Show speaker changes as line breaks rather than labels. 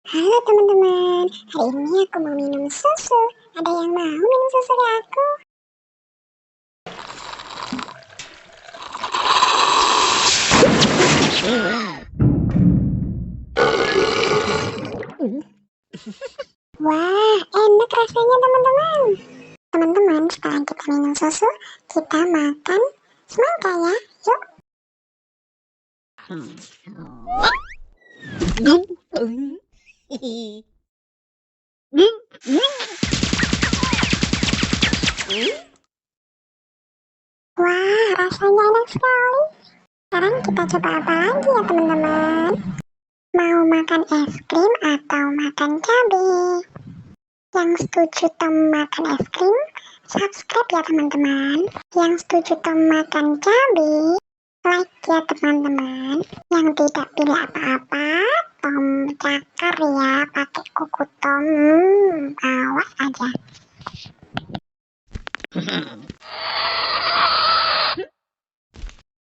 Halo teman-teman, hari ini aku mau minum susu. Ada yang mau minum susu dari aku? Wah, enak rasanya teman-teman. Teman-teman, sekarang kita minum susu, kita makan semangka ya. Yuk. Wah, rasanya enak sekali. Sekarang kita coba apa lagi ya teman-teman? Mau makan es krim atau makan cabai? Yang setuju Tom makan es krim, subscribe ya teman-teman. Yang setuju Tom makan cabai, like ya teman-teman. Yang tidak pilih apa-apa, Tom cakar ya pakai kuku Tom. Awas aja.